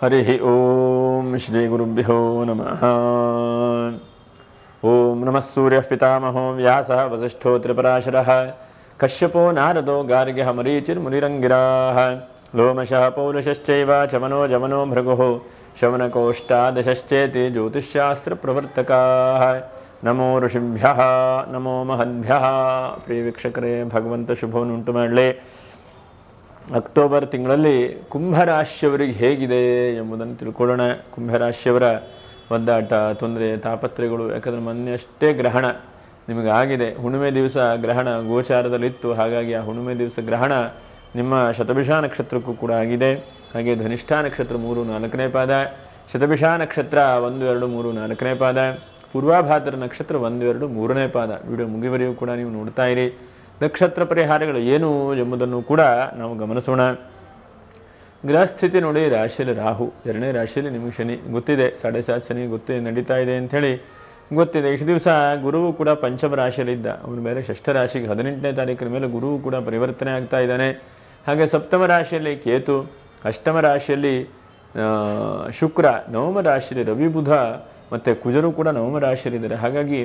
ಹರಿ ಓಂ ಶ್ರೀ ಗುರುಭ್ಯೋ ನಮಃ. ಓಂ ನಮಃ ಸೂರ್ಯ ಪಿತಾಮಹೋ ವ್ಯಾಸ ವಸಿಷ್ಠೋ ತ್ರಿಪರಾಶರಃ ಕಶ್ಯಪೋ ನಾರದೋ ಗಾರ್ಗ್ಯಃ ಮರೀಚಿರ್ಮುನಿರಂಗಿರಾಃ ಲೋಮಶಃ ಪೌರುಷಶ್ಚೈವ ಚಮನೋ ಜಮನೋ ಭೃಗುಃ ಶವನಕೋಷ್ಟಾದಶಶ್ಚೇತಿ ಜ್ಯೋತಿಷ್ಶಾಸ್ತ್ರಪ್ರವರ್ತಕಾಃ. ನಮೋ ಋಷಿಭ್ಯಃ ನಮೋ ಮಹದ್ಭ್ಯಃ. ಪ್ರಿಯ ವೀಕ್ಷಕರೇ, ಭಗವಂತ ಶುಭವನ್ನುಂಟು ಮಾಡಲಿ. ಅಕ್ಟೋಬರ್ ತಿಂಗಳಲ್ಲಿ ಕುಂಭರಾಶಿಯವರಿಗೆ ಹೇಗಿದೆ ಎಂಬುದನ್ನು ತಿಳ್ಕೊಳ್ಳೋಣ. ಕುಂಭರಾಶಿಯವರ ಒದ್ದಾಟ, ತೊಂದರೆ, ತಾಪತ್ರೆಗಳು, ಯಾಕಂದರೆ ಮೊನ್ನೆಯಷ್ಟೇ ಗ್ರಹಣ ನಿಮಗಾಗಿದೆ. ಹುಣ್ಣಿಮೆ ದಿವಸ ಗ್ರಹಣ ಗೋಚಾರದಲ್ಲಿತ್ತು. ಹಾಗಾಗಿ ಆ ಹುಣ್ಣಿಮೆ ದಿವಸ ಗ್ರಹಣ ನಿಮ್ಮ ಶತಭಿಷ ನಕ್ಷತ್ರಕ್ಕೂ ಕೂಡ ಆಗಿದೆ. ಹಾಗೆ ಧನಿಷ್ಠ ನಕ್ಷತ್ರ 3, 4ನೇ ಪಾದ, ಶತಭಿಷ ನಕ್ಷತ್ರ 1, 2, 3, 4ನೇ ಪಾದ, ಪೂರ್ವಾಭಾದ್ರ ನಕ್ಷತ್ರ 1, 2, 3ನೇ ಪಾದ. ವಿಡಿಯೋ ಮುಗಿವರೆಗೂ ಕೂಡ ನೀವು ನೋಡ್ತಾ ಇರಿ. ನಕ್ಷತ್ರ ಪರಿಹಾರಗಳು ಏನು ಎಂಬುದನ್ನು ಕೂಡ ನಾವು ಗಮನಿಸೋಣ. ಗ್ರಹಸ್ಥಿತಿ ನೋಡಿ, ರಾಶಿಯಲ್ಲಿ ರಾಹು, 2ನೇ ರಾಶಿಯಲ್ಲಿ ನಿಮಗೆ ಶನಿ ಗೊತ್ತಿದೆ, 7.5 ಶನಿ ಗೊತ್ತಿದೆ, ನಡೀತಾ ಇದೆ ಅಂಥೇಳಿ ಗೊತ್ತಿದೆ. ಇಷ್ಟು ದಿವಸ ಗುರುವು ಕೂಡ ಪಂಚಮ ರಾಶಿಯಲ್ಲಿದ್ದ, ಅವನು ಬೇರೆ ಷಷ್ಠ ರಾಶಿಗೆ 18ನೇ ತಾರೀಕಿನ ಮೇಲೆ ಗುರುವು ಕೂಡ ಪರಿವರ್ತನೆ ಆಗ್ತಾ ಇದ್ದಾನೆ. ಹಾಗೆ ಸಪ್ತಮ ರಾಶಿಯಲ್ಲಿ ಕೇತು, ಅಷ್ಟಮ ರಾಶಿಯಲ್ಲಿ ಶುಕ್ರ, ನವಮ ರಾಶಿಯಲ್ಲಿ ರವಿ, ಬುಧ ಮತ್ತು ಕುಜರು ಕೂಡ ನವಮ ರಾಶಿಯಲ್ಲಿದ್ದಾರೆ. ಹಾಗಾಗಿ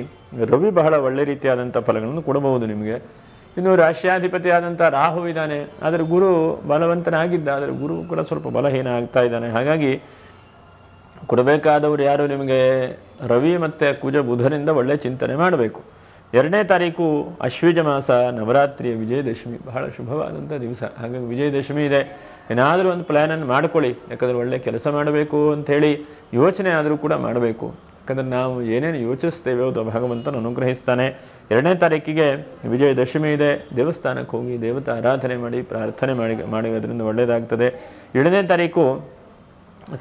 ರವಿ ಬಹಳ ಒಳ್ಳೆ ರೀತಿಯಾದಂಥ ಫಲಗಳನ್ನು ಕೊಡಬಹುದು ನಿಮಗೆ. ಇನ್ನು ರಾಶ್ಯಾಧಿಪತಿ ಆದಂಥ ರಾಹು ಇದ್ದಾನೆ, ಆದರೆ ಗುರು ಬಲವಂತನಾಗಿದ್ದ, ಆದರೆ ಗುರು ಕೂಡ ಸ್ವಲ್ಪ ಬಲಹೀನ ಆಗ್ತಾ ಇದ್ದಾನೆ. ಹಾಗಾಗಿ ಕೊಡಬೇಕಾದವರು ಯಾರು ನಿಮಗೆ? ರವಿ ಮತ್ತು ಕುಜ, ಬುಧನಿಂದ ಒಳ್ಳೆಯ ಚಿಂತನೆ ಮಾಡಬೇಕು. 2ನೇ ತಾರೀಕು ಅಶ್ವೀಜ ಮಾಸ, ನವರಾತ್ರಿಯ ವಿಜಯದಶಮಿ, ಬಹಳ ಶುಭವಾದಂಥ ದಿವಸ. ಹಾಗಾಗಿ ವಿಜಯದಶಮಿ ಇದೆ, ಏನಾದರೂ ಒಂದು ಪ್ಲ್ಯಾನನ್ನು ಮಾಡ್ಕೊಳ್ಳಿ. ಯಾಕಂದರೆ ಒಳ್ಳೆ ಕೆಲಸ ಮಾಡಬೇಕು ಅಂಥೇಳಿ ಯೋಚನೆ ಆದರೂ ಕೂಡ ಮಾಡಬೇಕು. ಯಾಕಂದರೆ ನಾವು ಏನೇನು ಯೋಚಿಸ್ತೇವೆ ಅದು ಭಗವಂತನ ಅನುಗ್ರಹಿಸ್ತಾನೆ. 2ನೇ ತಾರೀಕಿಗೆ ವಿಜಯದಶಮಿ ಇದೆ. ದೇವಸ್ಥಾನಕ್ಕೆ ಹೋಗಿ ದೇವತಾ ಆರಾಧನೆ ಮಾಡಿ ಪ್ರಾರ್ಥನೆ ಮಾಡೋದ್ರಿಂದ ಒಳ್ಳೆಯದಾಗ್ತದೆ. 7ನೇ ತಾರೀಕು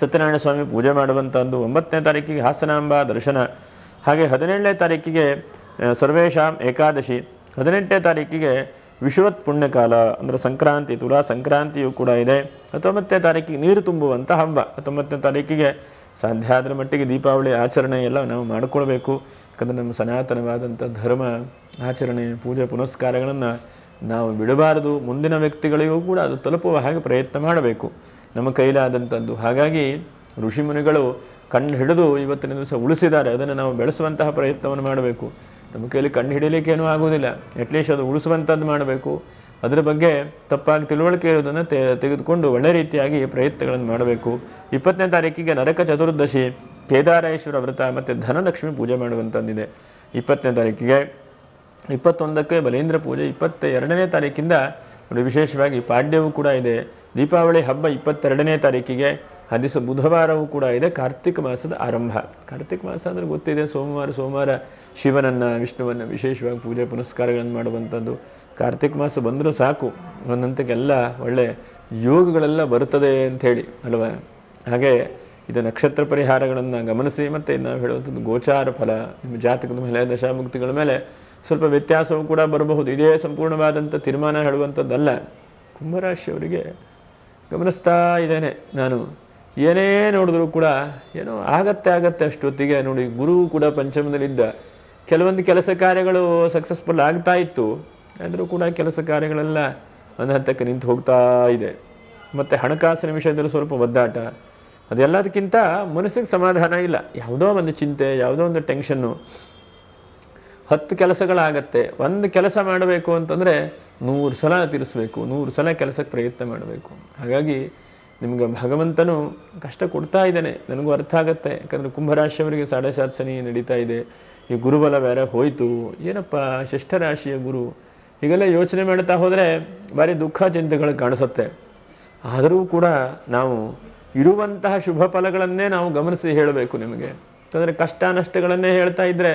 ಸತ್ಯನಾರಾಯಣ ಸ್ವಾಮಿ ಪೂಜೆ ಮಾಡುವಂಥದ್ದು. 9ನೇ ತಾರೀಕಿಗೆ ಹಾಸನಾಂಬ ದರ್ಶನ. ಹಾಗೆ 17ನೇ ತಾರೀಕಿಗೆ ಸರ್ವೇಶಾಂ ಏಕಾದಶಿ. 18ನೇ ತಾರೀಕಿಗೆ ವಿಶ್ವತ್ ಪುಣ್ಯಕಾಲ ಅಂದರೆ ಸಂಕ್ರಾಂತಿ, ತುಲಾ ಸಂಕ್ರಾಂತಿಯೂ ಕೂಡ ಇದೆ. 19ನೇ ತಾರೀಕಿಗೆ ನೀರು ತುಂಬುವಂಥ ಹಬ್ಬ. 19ನೇ ತಾರೀಕಿಗೆ ಸಾಧ್ಯ ಆದ ಮಟ್ಟಿಗೆ ದೀಪಾವಳಿ ಆಚರಣೆ ಎಲ್ಲ ನಾವು ಮಾಡಿಕೊಳ್ಬೇಕು. ಯಾಕಂದರೆ ನಮ್ಮ ಸನಾತನವಾದಂಥ ಧರ್ಮ ಆಚರಣೆ, ಪೂಜೆ ಪುನಸ್ಕಾರಗಳನ್ನು ನಾವು ಬಿಡಬಾರದು. ಮುಂದಿನ ವ್ಯಕ್ತಿಗಳಿಗೂ ಕೂಡ ಅದು ತಲುಪುವ ಹಾಗೆ ಪ್ರಯತ್ನ ಮಾಡಬೇಕು, ನಮ್ಮ ಕೈಲಾದಂಥದ್ದು. ಹಾಗಾಗಿ ಋಷಿಮುನಿಗಳು ಕಂಡು ಹಿಡಿದು ಇವತ್ತಿನ ದಿವಸ ಉಳಿಸಿದ್ದಾರೆ. ಅದನ್ನು ನಾವು ಬೆಳೆಸುವಂತಹ ಪ್ರಯತ್ನವನ್ನು ಮಾಡಬೇಕು. ನಮ್ಮ ಕೈಲಿ ಕಂಡು ಹಿಡಿಯಲಿಕ್ಕೇನೂ ಆಗೋದಿಲ್ಲ, ಅಟ್ಲೀಸ್ಟ್ ಅದು ಉಳಿಸುವಂಥದ್ದು ಮಾಡಬೇಕು. ಅದರ ಬಗ್ಗೆ ತಪ್ಪಾಗಿ ತಿಳುವಳಿಕೆ ಇರೋದನ್ನು ತೆಗೆದುಕೊಂಡು ಒಳ್ಳೆ ರೀತಿಯಾಗಿ ಪ್ರಯತ್ನಗಳನ್ನು ಮಾಡಬೇಕು. 20ನೇ ತಾರೀಕಿಗೆ ನರಕ ಚತುರ್ದಶಿ, ಕೇದಾರೇಶ್ವರ ವ್ರತ ಮತ್ತು ಧನಲಕ್ಷ್ಮಿ ಪೂಜೆ ಮಾಡುವಂಥದ್ದಿದೆ 20ನೇ ತಾರೀಕಿಗೆ. 21ಕ್ಕೆ ಬಲೇಂದ್ರ ಪೂಜೆ. 22ನೇ ತಾರೀಕಿಂದ ವಿಶೇಷವಾಗಿ ಪಾಡ್ಯವೂ ಕೂಡ ಇದೆ. ದೀಪಾವಳಿ ಹಬ್ಬ 22ನೇ ತಾರೀಕಿಗೆ. ದಿವಸ ಬುಧವಾರವೂ ಕೂಡ ಇದೆ. ಕಾರ್ತಿಕ ಮಾಸದ ಆರಂಭ. ಕಾರ್ತಿಕ ಮಾಸ ಅಂದರೆ ಗೊತ್ತಿದೆ, ಸೋಮವಾರ ಶಿವನನ್ನು, ವಿಷ್ಣುವನ್ನು ವಿಶೇಷವಾಗಿ ಪೂಜೆ ಪುನಸ್ಕಾರಗಳನ್ನು ಮಾಡುವಂಥದ್ದು. ಕಾರ್ತಿಕ ಮಾಸ ಬಂದರೂ ಸಾಕು, ಒಂದಂತಕ್ಕೆಲ್ಲ ಒಳ್ಳೆ ಯೋಗಗಳೆಲ್ಲ ಬರುತ್ತದೆ ಅಂಥೇಳಿ ಅಲ್ವಾ. ಹಾಗೆ ಇದು ನಕ್ಷತ್ರ ಪರಿಹಾರಗಳನ್ನು ಗಮನಿಸಿ. ಮತ್ತು ನಾವು ಹೇಳುವಂಥದ್ದು ಗೋಚಾರ ಫಲ, ನಿಮ್ಮ ಜಾತಕದ ಮೇಲೆ, ದಶಾಮುಕ್ತಿಗಳ ಮೇಲೆ ಸ್ವಲ್ಪ ವ್ಯತ್ಯಾಸವೂ ಕೂಡ ಬರಬಹುದು. ಇದೇ ಸಂಪೂರ್ಣವಾದಂಥ ತೀರ್ಮಾನ ಹೇಳುವಂಥದ್ದಲ್ಲ. ಕುಂಭರಾಶಿಯವರಿಗೆ ಗಮನಿಸ್ತಾ ಇದ್ದೇನೆ ನಾನು, ಏನೇ ನೋಡಿದ್ರೂ ಕೂಡ ಏನೋ ಆಗತ್ತೆ ಅಷ್ಟೊತ್ತಿಗೆ. ನೋಡಿ, ಗುರು ಕೂಡ ಪಂಚಮದಲ್ಲಿದ್ದ, ಕೆಲವೊಂದು ಕೆಲಸ ಕಾರ್ಯಗಳು ಸಕ್ಸಸ್ಫುಲ್ ಆಗ್ತಾ ಇತ್ತು, ಆದರೂ ಕೂಡ ಕೆಲಸ ಕಾರ್ಯಗಳೆಲ್ಲ ಒಂದು ಹಂತಕ್ಕೆ ನಿಂತು ಹೋಗ್ತಾ ಇದೆ. ಮತ್ತು ಹಣಕಾಸಿನ ವಿಷಯದಲ್ಲಿ ಸ್ವಲ್ಪ ಒದ್ದಾಟ. ಅದೆಲ್ಲದಕ್ಕಿಂತ ಮನಸ್ಸಿಗೆ ಸಮಾಧಾನ ಇಲ್ಲ. ಯಾವುದೋ ಒಂದು ಚಿಂತೆ, ಯಾವುದೋ ಒಂದು ಟೆನ್ಷನ್ನು. 10 ಕೆಲಸಗಳಾಗತ್ತೆ. ಒಂದು ಕೆಲಸ ಮಾಡಬೇಕು ಅಂತಂದರೆ 100 ಸಲ ತೀರಿಸಬೇಕು, 100 ಸಲ ಕೆಲಸಕ್ಕೆ ಪ್ರಯತ್ನ ಮಾಡಬೇಕು. ಹಾಗಾಗಿ ನಿಮಗೆ ಭಗವಂತನು ಕಷ್ಟ ಕೊಡ್ತಾ ಇದ್ದಾನೆ, ನನಗೂ ಅರ್ಥ ಆಗುತ್ತೆ. ಯಾಕಂದರೆ ಕುಂಭರಾಶಿಯವರಿಗೆ 7.5 ಶನಿ ನಡೀತಾ ಇದೆ. ಈ ಗುರುಬಲ ಬೇರೆ ಹೋಯಿತು. ಏನಪ್ಪ ಷಷ್ಠ ರಾಶಿಯ ಗುರು, ಹೀಗೆಲ್ಲ ಯೋಚನೆ ಮಾಡ್ತಾ ಹೋದರೆ ಭಾರಿ ದುಃಖ ಚಿಂತೆಗಳು ಕಾಣಿಸುತ್ತೆ. ಆದರೂ ಕೂಡ ನಾವು ಇರುವಂತಹ ಶುಭ ಫಲಗಳನ್ನೇ ನಾವು ಗಮನಿಸಿ ಹೇಳಬೇಕು ನಿಮಗೆ. ಯಾಕಂದರೆ ಕಷ್ಟ ನಷ್ಟಗಳನ್ನೇ ಹೇಳ್ತಾ ಇದ್ದರೆ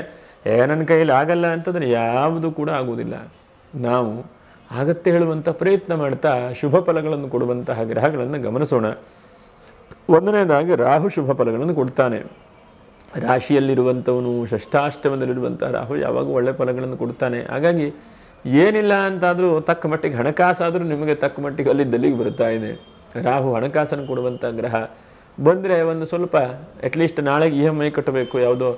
ನನ್ನ ಕೈಯಲ್ಲಿ ಆಗಲ್ಲ ಅಂತಂದರೆ ಯಾವುದು ಕೂಡ ಆಗುವುದಿಲ್ಲ. ನಾವು ಆಗತ್ತೆ ಹೇಳುವಂಥ ಪ್ರಯತ್ನ ಮಾಡ್ತಾ ಶುಭ ಫಲಗಳನ್ನು ಕೊಡುವಂತಹ ಗ್ರಹಗಳನ್ನು ಗಮನಿಸೋಣ. 1ನೇದಾಗಿ ರಾಹು ಶುಭ ಫಲಗಳನ್ನು ಕೊಡ್ತಾನೆ. ರಾಶಿಯಲ್ಲಿರುವಂಥವನು, ಷಷ್ಠಾಷ್ಟಮದಲ್ಲಿರುವಂಥ ರಾಹು ಯಾವಾಗ ಒಳ್ಳೆ ಫಲಗಳನ್ನು ಕೊಡ್ತಾನೆ. ಹಾಗಾಗಿ ಏನಿಲ್ಲ ಅಂತಾದರೂ ತಕ್ಕ ಮಟ್ಟಿಗೆ ಹಣಕಾಸಾದರೂ ನಿಮಗೆ ತಕ್ಕ ಮಟ್ಟಿಗೆ ಅಲ್ಲಿದ್ದಲ್ಲಿಗೆ ಬರ್ತಾ ಇದೆ. ರಾಹು ಹಣಕಾಸನ್ನು ಕೊಡುವಂಥ ಗ್ರಹ. ಬಂದರೆ ಒಂದು ಸ್ವಲ್ಪ ಅಟ್ಲೀಸ್ಟ್ ನಾಳೆಗೆ EMI ಕಟ್ಟಬೇಕು, ಯಾವುದೋ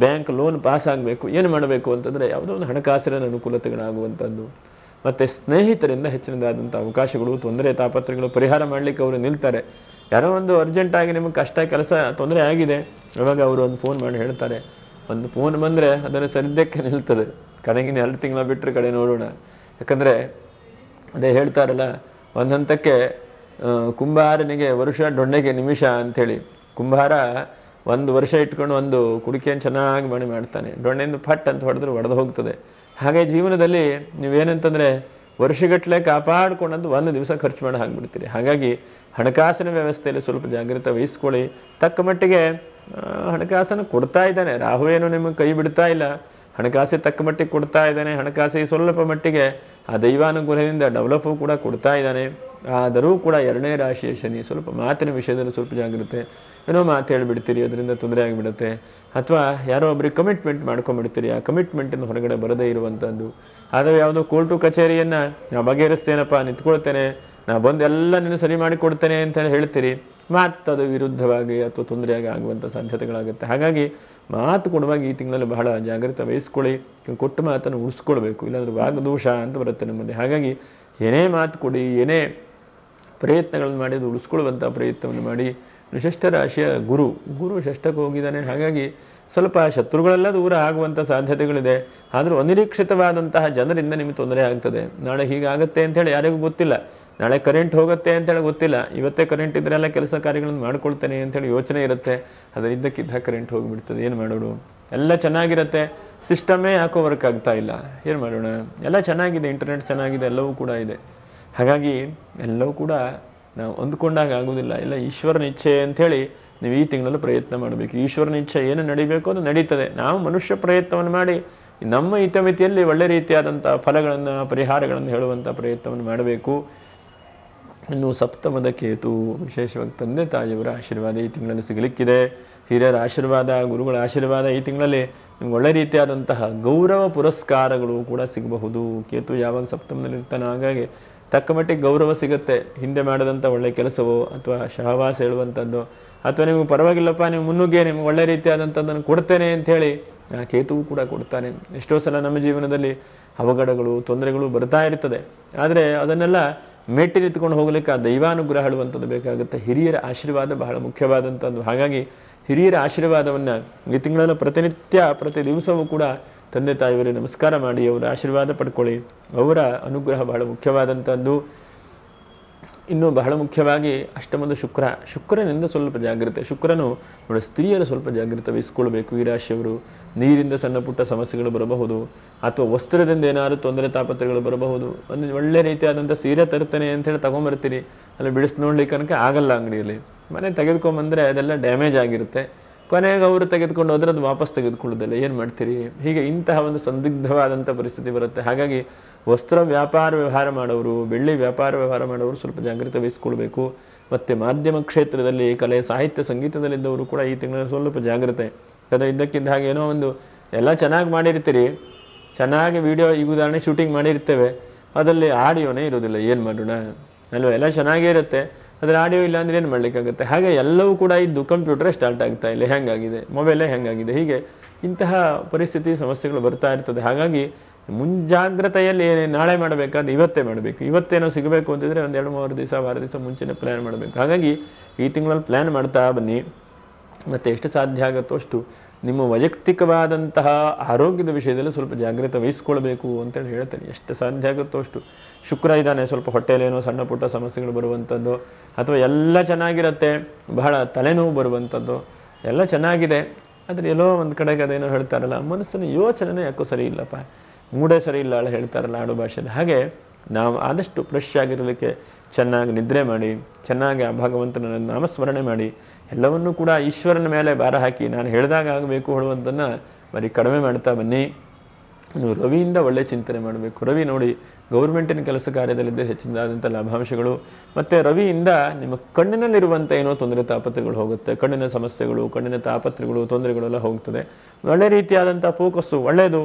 ಬ್ಯಾಂಕ್ ಲೋನ್ ಪಾಸ್ ಆಗಬೇಕು, ಏನು ಮಾಡಬೇಕು ಅಂತಂದರೆ ಯಾವುದೋ ಒಂದು ಹಣಕಾಸಿನ ಅನುಕೂಲತೆಗಳಾಗುವಂಥದ್ದು. ಮತ್ತು ಸ್ನೇಹಿತರಿಂದ ಹೆಚ್ಚಿನದಾದಂಥ ಅವಕಾಶಗಳು, ತೊಂದರೆ ತಾಪತ್ರೆಗಳು ಪರಿಹಾರ ಮಾಡಲಿಕ್ಕೆ ಅವರು ನಿಲ್ತಾರೆ. ಯಾರೋ ಒಂದು ಅರ್ಜೆಂಟಾಗಿ ನಿಮಗೆ ಕಷ್ಟ ಕೆಲಸ ತೊಂದರೆ ಆಗಿದೆ, ಇವಾಗ ಅವರು ಒಂದು ಫೋನ್ ಮಾಡಿ ಹೇಳ್ತಾರೆ. ಒಂದು ಫೋನ್ ಬಂದರೆ ಅದನ್ನು ಸದ್ಯಕ್ಕೆ ನಿಲ್ತದೆ, ಕಡೆಗಿನ 2 ತಿಂಗಳ ಬಿಟ್ಟರೆ ಕಡೆ ನೋಡೋಣ. ಯಾಕಂದರೆ ಅದೇ ಹೇಳ್ತಾರಲ್ಲ, ಒಂದು ಹಂತಕ್ಕೆ ಕುಂಬಾರನಿಗೆ ವರ್ಷ ಡೊಣ್ಣೆಗೆ ನಿಮಿಷ ಅಂಥೇಳಿ. ಕುಂಬಾರ 1 ವರ್ಷ ಇಟ್ಕೊಂಡು ಒಂದು ಕುಡಿಕೆಯನ್ನು ಚೆನ್ನಾಗಿ ಮಾಡ್ತಾನೆ, ಡೊಣ್ಣೆಯಿಂದ ಫಟ್ ಅಂತ ಹೊಡೆದ್ರೆ ಒಡೆದು ಹೋಗ್ತದೆ. ಹಾಗೆ ಜೀವನದಲ್ಲಿ ನೀವೇನಂತಂದರೆ ವರ್ಷಗಟ್ಟಲೆ ಕಾಪಾಡಿಕೊಂಡಂದು 1 ದಿವಸ ಖರ್ಚು ಮಾಡಿ ಹಾಕ್ಬಿಡ್ತೀರಿ. ಹಾಗಾಗಿ ಹಣಕಾಸಿನ ವ್ಯವಸ್ಥೆಯಲ್ಲಿ ಸ್ವಲ್ಪ ಜಾಗ್ರತೆ ವಹಿಸ್ಕೊಳ್ಳಿ. ತಕ್ಕ ಮಟ್ಟಿಗೆ ಹಣಕಾಸನ್ನು ಕೊಡ್ತಾ ಇದ್ದಾನೆ ರಾಹು, ಏನು ನಿಮಗೆ ಕೈ ಬಿಡ್ತಾ ಇಲ್ಲ, ಹಣಕಾಸಿಗೆ ತಕ್ಕ ಮಟ್ಟಿಗೆ ಕೊಡ್ತಾ ಇದ್ದಾನೆ. ಹಣಕಾಸಿಗೆ ಸ್ವಲ್ಪ ಮಟ್ಟಿಗೆ ಆ ದೈವಾನುಗ್ರಹದಿಂದ ಡೆವಲಪು ಕೂಡ ಕೊಡ್ತಾ ಇದ್ದಾನೆ. ಆದರೂ ಕೂಡ 2ನೇ ರಾಶಿಯ ಶನಿ, ಸ್ವಲ್ಪ ಮಾತಿನ ವಿಷಯದಲ್ಲಿ ಸ್ವಲ್ಪ ಜಾಗ್ರತೆ. ಏನೋ ಮಾತು ಹೇಳಿಬಿಡ್ತೀರಿ, ಅದರಿಂದ ತೊಂದರೆ ಆಗಿಬಿಡುತ್ತೆ. ಅಥವಾ ಯಾರೋ ಒಬ್ಬರಿಗೆ ಕಮಿಟ್ಮೆಂಟ್ ಮಾಡ್ಕೊಂಡ್ಬಿಡ್ತೀರಿ, ಆ ಕಮಿಟ್ಮೆಂಟಿಂದ ಹೊರಗಡೆ ಬರದೇ ಇರುವಂಥದ್ದು. ಆದರೆ ಯಾವುದೋ ಕೋರ್ಟು ಕಚೇರಿಯನ್ನು ನಾ ಬಗೆಹರಿಸ್ತೇನಪ್ಪ, ನಿಂತ್ಕೊಳ್ತೇನೆ, ನಾ ಬಂದು ಎಲ್ಲ ನೀನು ಸರಿ ಮಾಡಿಕೊಡ್ತೇನೆ ಅಂತ ಹೇಳ್ತೀರಿ, ಮಾತದು ವಿರುದ್ಧವಾಗಿ ಅಥವಾ ತೊಂದರೆಯಾಗಿ ಆಗುವಂಥ ಸಾಧ್ಯತೆಗಳಾಗುತ್ತೆ. ಹಾಗಾಗಿ ಮಾತು ಕೊಡುವಾಗ ಈ ತಿಂಗಳಲ್ಲಿ ಬಹಳ ಜಾಗ್ರತೆ ವಹಿಸ್ಕೊಳ್ಳಿ. ಕೊಟ್ಟ ಮಾತನ್ನು ಉಳಿಸ್ಕೊಳ್ಬೇಕು, ಇಲ್ಲಾಂದರೆ ವಾಗ್ದೋಷ ಅಂತ ಬರುತ್ತೆ ನಮ್ಮಲ್ಲಿ. ಹಾಗಾಗಿ ಏನೇ ಮಾತು ಕೊಡಿ, ಏನೇ ಪ್ರಯತ್ನಗಳನ್ನು ಮಾಡಿ ಅದು ಉಳಿಸ್ಕೊಳ್ಳುವಂಥ ಪ್ರಯತ್ನವನ್ನು ಮಾಡಿ. ಷಷ್ಠ ರಾಶಿಯ ಗುರು ಷಷ್ಠಕ್ಕೆ ಹೋಗಿದ್ದಾನೆ. ಹಾಗಾಗಿ ಸ್ವಲ್ಪ ಶತ್ರುಗಳೆಲ್ಲ ದೂರ ಆಗುವಂಥ ಸಾಧ್ಯತೆಗಳಿದೆ. ಆದರೂ ಅನಿರೀಕ್ಷಿತವಾದಂತಹ ಜನರಿಂದ ನಿಮಗೆ ತೊಂದರೆ ಆಗ್ತದೆ. ನಾಳೆ ಹೀಗಾಗುತ್ತೆ ಅಂಥೇಳಿ ಯಾರಿಗೂ ಗೊತ್ತಿಲ್ಲ, ನಾಳೆ ಕರೆಂಟ್ ಹೋಗುತ್ತೆ ಅಂತೇಳಿ ಗೊತ್ತಿಲ್ಲ. ಇವತ್ತೇ ಕರೆಂಟ್ ಇದ್ದರೆಲ್ಲ ಕೆಲಸ ಕಾರ್ಯಗಳನ್ನು ಮಾಡ್ಕೊಳ್ತೇನೆ ಅಂಥೇಳಿ ಯೋಚನೆ ಇರುತ್ತೆ, ಅದರ ಇದ್ದಕ್ಕಿದ್ದ ಕರೆಂಟ್ ಹೋಗಿಬಿಡ್ತದೆ. ಏನು ಮಾಡೋದು? ಎಲ್ಲ ಚೆನ್ನಾಗಿರುತ್ತೆ, ಸಿಸ್ಟಮೇ ಯಾಕೋ ವರ್ಕ್ ಆಗ್ತಾ ಇಲ್ಲ, ಏನು ಮಾಡೋಣ? ಎಲ್ಲ ಚೆನ್ನಾಗಿದೆ, ಇಂಟರ್ನೆಟ್ ಚೆನ್ನಾಗಿದೆ, ಎಲ್ಲವೂ ಕೂಡ ಇದೆ. ಹಾಗಾಗಿ ಎಲ್ಲವೂ ಕೂಡ ನಾವು ಅಂದ್ಕೊಂಡಾಗ ಆಗೋದಿಲ್ಲ. ಎಲ್ಲ ಈಶ್ವರನ ಇಚ್ಛೆ ಅಂಥೇಳಿ ನೀವು ಈ ತಿಂಗಳಲ್ಲಿ ಪ್ರಯತ್ನ ಮಾಡಬೇಕು. ಈಶ್ವರನ ಇಚ್ಛೆ ಏನು ನಡಿಬೇಕು ಅದು ನಡೀತದೆ. ನಾವು ಮನುಷ್ಯ ಪ್ರಯತ್ನವನ್ನು ಮಾಡಿ ನಮ್ಮ ಹಿತಮಿತಿಯಲ್ಲಿ ಒಳ್ಳೆ ರೀತಿಯಾದಂಥ ಫಲಗಳನ್ನು, ಪರಿಹಾರಗಳನ್ನು ಹೇಳುವಂಥ ಪ್ರಯತ್ನವನ್ನು ಮಾಡಬೇಕು. ಇನ್ನು ಸಪ್ತಮದ ಕೇತು, ವಿಶೇಷವಾಗಿ ತಂದೆ ತಾಯಿಯವರ ಆಶೀರ್ವಾದ ಈ ತಿಂಗಳಲ್ಲಿ ಸಿಗಲಿಕ್ಕಿದೆ. ಹಿರಿಯರ ಆಶೀರ್ವಾದ, ಗುರುಗಳ ಆಶೀರ್ವಾದ ಈ ತಿಂಗಳಲ್ಲಿ ನಿಮ್ಗೆ ಒಳ್ಳೆ ರೀತಿಯಾದಂತಹ ಗೌರವ ಪುರಸ್ಕಾರಗಳು ಕೂಡ ಸಿಗಬಹುದು. ಕೇತು ಯಾವಾಗ ಸಪ್ತಮದಲ್ಲಿರ್ತಾನೆ, ಹಾಗಾಗಿ ತಕ್ಕ ಮಟ್ಟಿಗೆ ಗೌರವ ಸಿಗುತ್ತೆ. ಹಿಂದೆ ಮಾಡಿದಂಥ ಒಳ್ಳೆಯ ಕೆಲಸವೋ ಅಥವಾ ಸಹವಾಸ ಹೇಳುವಂಥದ್ದು, ಅಥವಾ ನಿಮಗೆ ಪರವಾಗಿಲ್ಲಪ್ಪ, ನೀವು ಮುನ್ನುಗ್ಗೆ, ನಿಮ್ಗೆ ಒಳ್ಳೆ ರೀತಿಯಾದಂಥದ್ದನ್ನು ಕೊಡ್ತೇನೆ ಅಂಥೇಳಿ ಆ ಕೇತುವು ಕೂಡ ಕೊಡ್ತಾನೆ. ಎಷ್ಟೋ ಸಲ ನಮ್ಮ ಜೀವನದಲ್ಲಿ ಅವಘಡಗಳು, ತೊಂದರೆಗಳು ಬರ್ತಾ ಇರ್ತದೆ. ಆದರೆ ಅದನ್ನೆಲ್ಲ ಮೆಟ್ಟಿ ನಿಂತ್ಕೊಂಡು ಹೋಗಲಿಕ್ಕೆ ಆ ದೈವಾನುಗ್ರಹ ಹೇಳುವಂಥದ್ದು ಬೇಕಾಗುತ್ತೆ. ಹಿರಿಯರ ಆಶೀರ್ವಾದ ಬಹಳ ಮುಖ್ಯವಾದಂಥದ್ದು. ಹಾಗಾಗಿ ಹಿರಿಯರ ಆಶೀರ್ವಾದವನ್ನು ಈ ತಿಂಗಳಲ್ಲಿ ಪ್ರತಿ ದಿವಸವೂ ಕೂಡ ತಂದೆ ತಾಯಿಯವರಿಗೆ ನಮಸ್ಕಾರ ಮಾಡಿ ಅವರ ಆಶೀರ್ವಾದ ಪಡ್ಕೊಳ್ಳಿ. ಅವರ ಅನುಗ್ರಹ ಬಹಳ ಮುಖ್ಯವಾದಂಥದ್ದು. ಇನ್ನು ಬಹಳ ಮುಖ್ಯವಾಗಿ ಅಷ್ಟಮದ ಶುಕ್ರನಿಂದ ಸ್ವಲ್ಪ ಜಾಗ್ರತೆ. ಶುಕ್ರನು ನೋಡಿ, ಸ್ತ್ರೀಯರು ಸ್ವಲ್ಪ ಜಾಗ್ರತೆ ವಹಿಸ್ಕೊಳ್ಬೇಕು. ಈ ರಾಶಿಯವರು ನೀರಿಂದ ಸಣ್ಣ ಪುಟ್ಟ ಸಮಸ್ಯೆಗಳು ಬರಬಹುದು, ಅಥವಾ ವಸ್ತ್ರದಿಂದ ಏನಾದರೂ ತೊಂದರೆ ತಾಪತ್ರೆಗಳು ಬರಬಹುದು. ಒಂದು ಒಳ್ಳೆ ರೀತಿಯಾದಂಥ ಸೀರೆ ತರ್ತೇನೆ ಅಂಥೇಳಿ ತೊಗೊಂಬರ್ತೀರಿ, ಅಲ್ಲಿ ಬಿಡಿಸಿ ನೋಡ್ಲಿಕ್ಕೆ ಕನಕ ಆಗಲ್ಲ. ಅಂಗಡಿಯಲ್ಲಿ ಮನೆ ತೆಗೆದುಕೊಂಬಂದರೆ ಅದೆಲ್ಲ ಡ್ಯಾಮೇಜ್ ಆಗಿರುತ್ತೆ. ಕೊನೆಗೆ ಅವರು ತೆಗೆದುಕೊಂಡು ಹೋದರೆ ಅದು ವಾಪಸ್ ತೆಗೆದುಕೊಳ್ಳೋದಿಲ್ಲ, ಏನು ಮಾಡ್ತೀರಿ? ಹೀಗೆ ಇಂತಹ ಒಂದು ಸಂದಿಗ್ಧವಾದಂಥ ಪರಿಸ್ಥಿತಿ ಬರುತ್ತೆ. ಹಾಗಾಗಿ ವಸ್ತ್ರ ವ್ಯಾಪಾರ ವ್ಯವಹಾರ ಮಾಡೋರು, ಬೆಳ್ಳಿ ವ್ಯಾಪಾರ ವ್ಯವಹಾರ ಮಾಡೋರು ಸ್ವಲ್ಪ ಜಾಗ್ರತೆ ವಹಿಸ್ಕೊಳ್ಬೇಕು. ಮತ್ತು ಮಾಧ್ಯಮ ಕ್ಷೇತ್ರದಲ್ಲಿ, ಕಲೆ, ಸಾಹಿತ್ಯ, ಸಂಗೀತದಲ್ಲಿದ್ದವರು ಕೂಡ ಈ ತಿಂಗಳಲ್ಲಿ ಸ್ವಲ್ಪ ಜಾಗ್ರತೆ. ಯಾಕಂದರೆ ಇದ್ದಕ್ಕಿದ್ದ ಹಾಗೆ ಏನೋ ಒಂದು ಎಲ್ಲ ಚೆನ್ನಾಗಿ ಮಾಡಿರ್ತೀರಿ, ಚೆನ್ನಾಗಿ ವಿಡಿಯೋ, ಈಗ ಉದಾಹರಣೆ ಶೂಟಿಂಗ್ ಮಾಡಿರ್ತೇವೆ, ಅದರಲ್ಲಿ ಆಡಿಯೋನೇ ಇರೋದಿಲ್ಲ, ಏನು ಮಾಡೋಣ ಅಲ್ವ? ಎಲ್ಲ ಚೆನ್ನಾಗೇ ಇರುತ್ತೆ, ಅದರ ಆಡಿಯೋ ಇಲ್ಲ ಅಂದರೆ ಏನು ಮಾಡಲಿಕ್ಕಾಗುತ್ತೆ? ಹಾಗೆ ಎಲ್ಲವೂ ಕೂಡ ಇದ್ದು ಕಂಪ್ಯೂಟರೇ ಸ್ಟಾರ್ಟ್ ಆಗ್ತಾ ಇಲ್ಲ, ಹೆಂಗಾಗಿದೆ, ಮೊಬೈಲೇ ಹೆಂಗಾಗಿದೆ, ಹೀಗೆ ಇಂತಹ ಪರಿಸ್ಥಿತಿ ಸಮಸ್ಯೆಗಳು ಬರ್ತಾ ಇರ್ತದೆ. ಹಾಗಾಗಿ ಮುಂಜಾಗ್ರತೆಯಲ್ಲಿ ನಾಳೆ ಮಾಡಬೇಕಾದ್ರೆ ಇವತ್ತೇ ಮಾಡಬೇಕು. ಇವತ್ತೇನೋ ಸಿಗಬೇಕು ಅಂತಿದ್ರೆ ಒಂದು 2-3 ದಿವಸ, 6 ದಿವಸ ಮುಂಚೆನೇ ಪ್ಲ್ಯಾನ್ ಮಾಡಬೇಕು. ಹಾಗಾಗಿ ಈ ತಿಂಗಳಲ್ಲಿ ಪ್ಲ್ಯಾನ್ ಮಾಡ್ತಾ ಬನ್ನಿ. ಮತ್ತು ಎಷ್ಟು ಸಾಧ್ಯ ಆಗುತ್ತೋ ಅಷ್ಟು ನಿಮ್ಮ ವೈಯಕ್ತಿಕವಾದಂತಹ ಆರೋಗ್ಯದ ವಿಷಯದಲ್ಲಿ ಸ್ವಲ್ಪ ಜಾಗ್ರತೆ ವಹಿಸ್ಕೊಳ್ಬೇಕು ಅಂತೇಳಿ ಹೇಳ್ತೇನೆ. ಎಷ್ಟು ಸಾಧ್ಯ ಆಗುತ್ತೋ ಅಷ್ಟು. ಶುಕ್ರ ಇದ್ದಾನೆ, ಸ್ವಲ್ಪ ಹೊಟ್ಟೆಲೇನೋ ಸಣ್ಣ ಪುಟ್ಟ ಸಮಸ್ಯೆಗಳು ಬರುವಂಥದ್ದು, ಅಥವಾ ಎಲ್ಲ ಚೆನ್ನಾಗಿರುತ್ತೆ, ಬಹಳ ತಲೆನೋವು ಬರುವಂಥದ್ದು, ಎಲ್ಲ ಚೆನ್ನಾಗಿದೆ. ಆದರೆ ಎಲ್ಲೋ ಒಂದು ಕಡೆಗೆ ಅದೇನೋ ಹೇಳ್ತಾರಲ್ಲ, ಮನಸ್ಸಿನ ಯೋಚನೆ ಯಾಕೋ ಸರಿ ಇಲ್ಲಪ್ಪ, ಮೂಡೇ ಸರಿ ಇಲ್ಲ ಅಲ್ಲ ಹೇಳ್ತಾರಲ್ಲ ಆಡು ಭಾಷೆಯಲ್ಲಿ. ಹಾಗೆ ನಾವು ಆದಷ್ಟು ಫ್ರೆಶ್ ಆಗಿರಲಿಕ್ಕೆ ಚೆನ್ನಾಗಿ ನಿದ್ರೆ ಮಾಡಿ, ಚೆನ್ನಾಗಿ ಆ ಭಗವಂತನ ನಾಮಸ್ಮರಣೆ ಮಾಡಿ, ಎಲ್ಲವನ್ನೂ ಕೂಡ ಈಶ್ವರನ ಮೇಲೆ ಭಾರ ಹಾಕಿ ನಾನು ಹೇಳಿದಾಗ ಆಗಬೇಕು ಹೇಳುವಂಥನ್ನು ಬರೀ ಕಡಿಮೆ ಮಾಡ್ತಾ ಬನ್ನಿ. ಇನ್ನು ರವಿಯಿಂದ ಒಳ್ಳೆಯ ಚಿಂತನೆ ಮಾಡಬೇಕು. ರವಿ ನೋಡಿ, ಗೌರ್ಮೆಂಟಿನ ಕೆಲಸ ಕಾರ್ಯದಲ್ಲಿದ್ದ ಹೆಚ್ಚಿನದಾದಂಥ ಲಾಭಾಂಶಗಳು, ಮತ್ತು ರವಿಯಿಂದ ನಿಮ್ಮ ಕಣ್ಣಿನಲ್ಲಿರುವಂಥ ಏನೋ ತೊಂದರೆ ತಾಪತ್ರೆಗಳು ಹೋಗುತ್ತೆ. ಕಣ್ಣಿನ ಸಮಸ್ಯೆಗಳು, ಕಣ್ಣಿನ ತಾಪತ್ರೆಗಳು, ತೊಂದರೆಗಳೆಲ್ಲ ಹೋಗ್ತದೆ. ಒಳ್ಳೆ ರೀತಿಯಾದಂಥ ಫೋಕಸ್ಸು ಒಳ್ಳೆಯದು.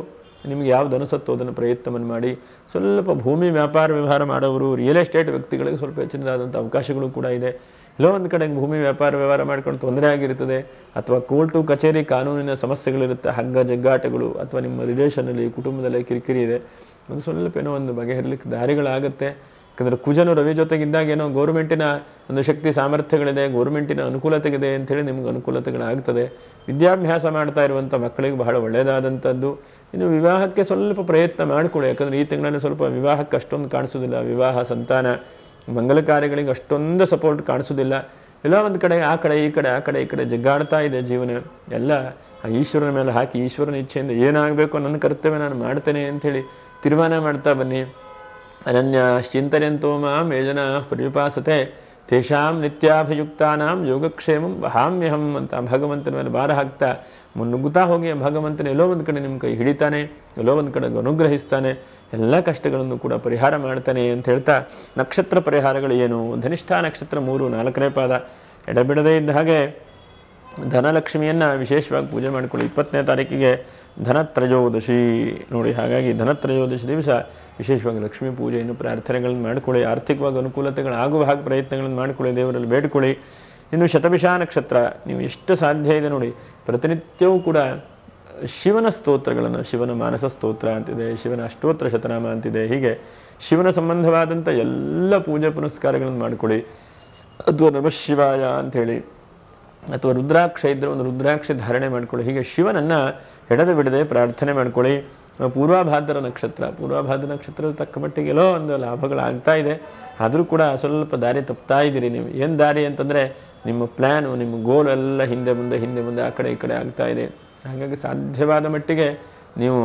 ನಿಮಗೆ ಯಾವ್ದು ಅನಿಸುತ್ತೋ ಅದನ್ನು ಪ್ರಯತ್ನವನ್ನು ಮಾಡಿ. ಸ್ವಲ್ಪ ಭೂಮಿ ವ್ಯಾಪಾರ ವ್ಯವಹಾರ ಮಾಡೋರು, ರಿಯಲ್ ಎಸ್ಟೇಟ್ ವ್ಯಕ್ತಿಗಳಿಗೆ ಸ್ವಲ್ಪ ಹೆಚ್ಚಿನದಾದಂಥ ಅವಕಾಶಗಳು ಕೂಡ ಇದೆ. ಎಲ್ಲೋ ಒಂದು ಕಡೆಗೆ ಭೂಮಿ ವ್ಯಾಪಾರ ವ್ಯವಹಾರ ಮಾಡ್ಕೊಂಡು ತೊಂದರೆ ಆಗಿರ್ತದೆ, ಅಥವಾ ಕೋರ್ಟು ಕಚೇರಿ ಕಾನೂನಿನ ಸಮಸ್ಯೆಗಳಿರುತ್ತೆ, ಹಗ್ಗ ಜಗ್ಗಾಟಗಳು, ಅಥವಾ ನಿಮ್ಮ ರಿಲೇಷನಲ್ಲಿ ಕುಟುಂಬದಲ್ಲೇ ಕಿರಿಕಿರಿ ಇದೆ, ಅದು ಸ್ವಲ್ಪ ಏನೋ ಒಂದು ಬಗೆಹರಿಲಿಕ್ಕೆ ದಾರಿಗಳಾಗುತ್ತೆ. ಯಾಕಂದರೆ ಕುಜನು ರವಿ ಜೊತೆಗಿದ್ದಾಗ ಏನೋ ಗೌರ್ಮೆಂಟಿನ ಒಂದು ಶಕ್ತಿ ಸಾಮರ್ಥ್ಯಗಳಿದೆ, ಗೌರ್ಮೆಂಟಿನ ಅನುಕೂಲತೆಗಿದೆ ಅಂಥೇಳಿ ನಿಮ್ಗೆ ಅನುಕೂಲತೆಗಳಾಗ್ತದೆ. ವಿದ್ಯಾಭ್ಯಾಸ ಮಾಡ್ತಾ ಇರುವಂಥ ಮಕ್ಕಳಿಗೆ ಬಹಳ ಒಳ್ಳೆಯದಾದಂಥದ್ದು. ಇನ್ನು ವಿವಾಹಕ್ಕೆ ಸ್ವಲ್ಪ ಪ್ರಯತ್ನ ಮಾಡಿಕೊಳ್ಳಿ, ಯಾಕಂದರೆ ಈ ತಿಂಗಳಲ್ಲಿ ಸ್ವಲ್ಪ ವಿವಾಹಕ್ಕೆ ಅಷ್ಟೊಂದು ಕಾಣಿಸೋದಿಲ್ಲ. ವಿವಾಹ, ಸಂತಾನ, ಮಂಗಲ ಕಾರ್ಯಗಳಿಗೆ ಅಷ್ಟೊಂದು ಸಪೋರ್ಟ್ ಕಾಣಿಸೋದಿಲ್ಲ. ಎಲ್ಲ ಒಂದು ಕಡೆ ಆ ಕಡೆ ಈ ಕಡೆ, ಆ ಕಡೆ ಈ ಕಡೆ ಜಗ್ಗಾಡ್ತಾ ಇದೆ ಜೀವನ. ಎಲ್ಲ ಆ ಈಶ್ವರನ ಮೇಲೆ ಹಾಕಿ ಈಶ್ವರನ ಇಚ್ಛೆಯಿಂದ ಏನಾಗಬೇಕು, ನನ್ನ ಕರ್ತವ್ಯ ನಾನು ಮಾಡ್ತೇನೆ ಅಂಥೇಳಿ ತೀರ್ಮಾನ ಮಾಡ್ತಾ ಬನ್ನಿ. ಅನನ್ಯ ಚಿಂತನೆಯಂತೋ ಮಾಂ ಯೇ ಜನಾ ಪರ್ಯುಪಾಸತೆ ತೇಷಾಂ ನಿತ್ಯಾಭಿಯುಕ್ತಾನಾಂ ಯೋಗಕ್ಷೇಮಂ ವಹಾಮ್ಯಹಂ ಅಂತ ಭಗವಂತನ ಮೇಲೆ ಭಾರ ಹಾಕ್ತಾ ಮುನ್ನುಗ್ಗುತ್ತಾ ಹೋಗಿ ಭಗವಂತನ ಎಲ್ಲೋ ಒಂದು ಕಡೆ ನಿಮ್ಮ ಕೈ ಹಿಡಿತಾನೆ, ಎಲ್ಲೋ ಒಂದು ಕಡೆ ಅನುಗ್ರಹಿಸ್ತಾನೆ, ಎಲ್ಲ ಕಷ್ಟಗಳನ್ನು ಕೂಡ ಪರಿಹಾರ ಮಾಡ್ತಾನೆ ಅಂತ ಹೇಳ್ತಾ, ನಕ್ಷತ್ರ ಪರಿಹಾರಗಳು ಏನು? ಧನಿಷ್ಠಾ ನಕ್ಷತ್ರ 3, 4ನೇ ಪಾದ ಎಡಬಿಡದೇ ಇದ್ದ ಹಾಗೆ ಧನಲಕ್ಷ್ಮಿಯನ್ನು ವಿಶೇಷವಾಗಿ ಪೂಜೆ ಮಾಡಿಕೊಳ್ಳಿ. 20ನೇ ತಾರೀಕಿಗೆ ಧನತ್ರಯೋದಶಿ ನೋಡಿ, ಹಾಗಾಗಿ ಧನತ್ರಯೋದಶಿ ದಿವಸ ವಿಶೇಷವಾಗಿ ಲಕ್ಷ್ಮೀ ಪೂಜೆಯನ್ನು ಪ್ರಾರ್ಥನೆಗಳನ್ನು ಮಾಡಿಕೊಳ್ಳಿ. ಆರ್ಥಿಕವಾಗಿ ಅನುಕೂಲತೆಗಳಾಗುವ ಹಾಗೆ ಪ್ರಯತ್ನಗಳನ್ನು ಮಾಡಿಕೊಳ್ಳಿ, ದೇವರಲ್ಲಿ ಬೇಡಿಕೊಳ್ಳಿ. ಇನ್ನು ಶತಭಿಷಾ ನಕ್ಷತ್ರ, ನೀವು ಎಷ್ಟು ಸಾಧ್ಯ ಇದೆ ನೋಡಿ, ಪ್ರತಿನಿತ್ಯವೂ ಕೂಡ ಶಿವನ ಸ್ತೋತ್ರಗಳನ್ನು, ಶಿವನ ಮಾನಸ ಸ್ತೋತ್ರ ಅಂತಿದೆ, ಶಿವನ ಅಷ್ಟೋತ್ತರ ಶತನಾಮ ಅಂತಿದೆ, ಹೀಗೆ ಶಿವನ ಸಂಬಂಧವಾದಂಥ ಎಲ್ಲ ಪೂಜೆ ಪುನಸ್ಕಾರಗಳನ್ನು ಮಾಡಿಕೊಳ್ಳಿ. ಅಥವಾ ನಮಃ ಶಿವಾಯ ಅಂಥೇಳಿ, ಅಥವಾ ರುದ್ರಾಕ್ಷ ಇದ್ದರೆ ಒಂದು ರುದ್ರಾಕ್ಷ ಧಾರಣೆ ಮಾಡಿಕೊಳ್ಳಿ. ಹೀಗೆ ಶಿವನನ್ನು ಎಡದ ಬಿಡದೆ ಪ್ರಾರ್ಥನೆ ಮಾಡ್ಕೊಳ್ಳಿ. ಪೂರ್ವಭಾದ್ರ ನಕ್ಷತ್ರ, ಪೂರ್ವಭಾದ್ರ ನಕ್ಷತ್ರದ ತಕ್ಕ ಮಟ್ಟಿಗೆ ಎಲ್ಲೋ ಒಂದು ಲಾಭಗಳಾಗ್ತಾ ಇದೆ, ಆದರೂ ಕೂಡ ಸ್ವಲ್ಪ ದಾರಿ ತಪ್ತಾ ಇದ್ದೀರಿ ನೀವು. ಏನು ದಾರಿ ಅಂತಂದರೆ ನಿಮ್ಮ ಪ್ಲ್ಯಾನು, ನಿಮ್ಮ ಗೋಲ್ ಎಲ್ಲ ಹಿಂದೆ ಮುಂದೆ ಆ ಕಡೆ ಈ ಕಡೆ ಆಗ್ತಾ ಇದೆ. ಹಾಗಾಗಿ ಸಾಧ್ಯವಾದ ಮಟ್ಟಿಗೆ ನೀವು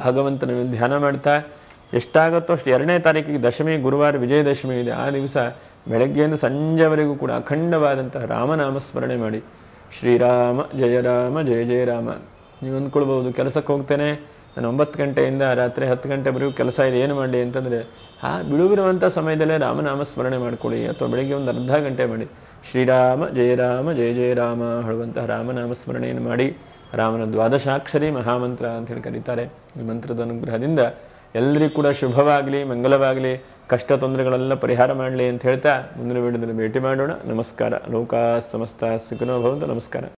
ಭಗವಂತನ ಧ್ಯಾನ ಮಾಡ್ತಾ ಎಷ್ಟಾಗುತ್ತೋ ಅಷ್ಟು 2ನೇ ತಾರೀಕಿಗೆ ದಶಮಿ, ಗುರುವಾರ ವಿಜಯದಶಮಿ ಇದೆ. ಆ ದಿವಸ ಬೆಳಗ್ಗೆಯಿಂದ ಸಂಜೆವರೆಗೂ ಕೂಡ ಅಖಂಡವಾದಂತಹ ರಾಮನಾಮಸ್ಮರಣೆ ಮಾಡಿ. ಶ್ರೀರಾಮ ಜಯ ರಾಮ ಜಯ ಜಯ ರಾಮ. ನೀವು ಅಂದ್ಕೊಳ್ಬೋದು, ಕೆಲಸಕ್ಕೆ ಹೋಗ್ತೇನೆ ನಾನು 9 ಗಂಟೆಯಿಂದ ರಾತ್ರಿ 10 ಗಂಟೆವರೆಗೂ ಕೆಲಸ ಇದೆ, ಏನು ಮಾಡಲಿ ಅಂತಂದರೆ ಬಿಡುವಿರುವಂಥ ಸಮಯದಲ್ಲೇ ರಾಮನಾಮಸ್ಮರಣೆ ಮಾಡ್ಕೊಳ್ಳಿ. ಅಥವಾ ಬೆಳಗ್ಗೆ ಒಂದು ಅರ್ಧ ಗಂಟೆ ಮಾಡಿ ಶ್ರೀರಾಮ ಜಯ ಜಯ ರಾಮ ಹೇಳುವಂತಹ ರಾಮನಾಮಸ್ಮರಣೆಯನ್ನು ಮಾಡಿ. ರಾಮನ ದ್ವಾದಶಾಕ್ಷರಿ ಮಹಾಮಂತ್ರ ಅಂಥೇಳಿ ಕರೀತಾರೆ. ಈ ಮಂತ್ರದ ಅನುಗ್ರಹದಿಂದ ಎಲ್ಲರಿಗೂ ಕೂಡ ಶುಭವಾಗಲಿ, ಮಂಗಲವಾಗಲಿ, ಕಷ್ಟ ತೊಂದರೆಗಳೆಲ್ಲ ಪರಿಹಾರ ಮಾಡಲಿ ಅಂತ ಹೇಳ್ತಾ ಮುಂದಿನ ವಿಡಿಯೋದಲ್ಲಿ ಭೇಟಿ ಮಾಡೋಣ. ನಮಸ್ಕಾರ. ಲೋಕಾ ಸಮಸ್ತ ಸುಖಿನೋ ಭವಂತು. ನಮಸ್ಕಾರ.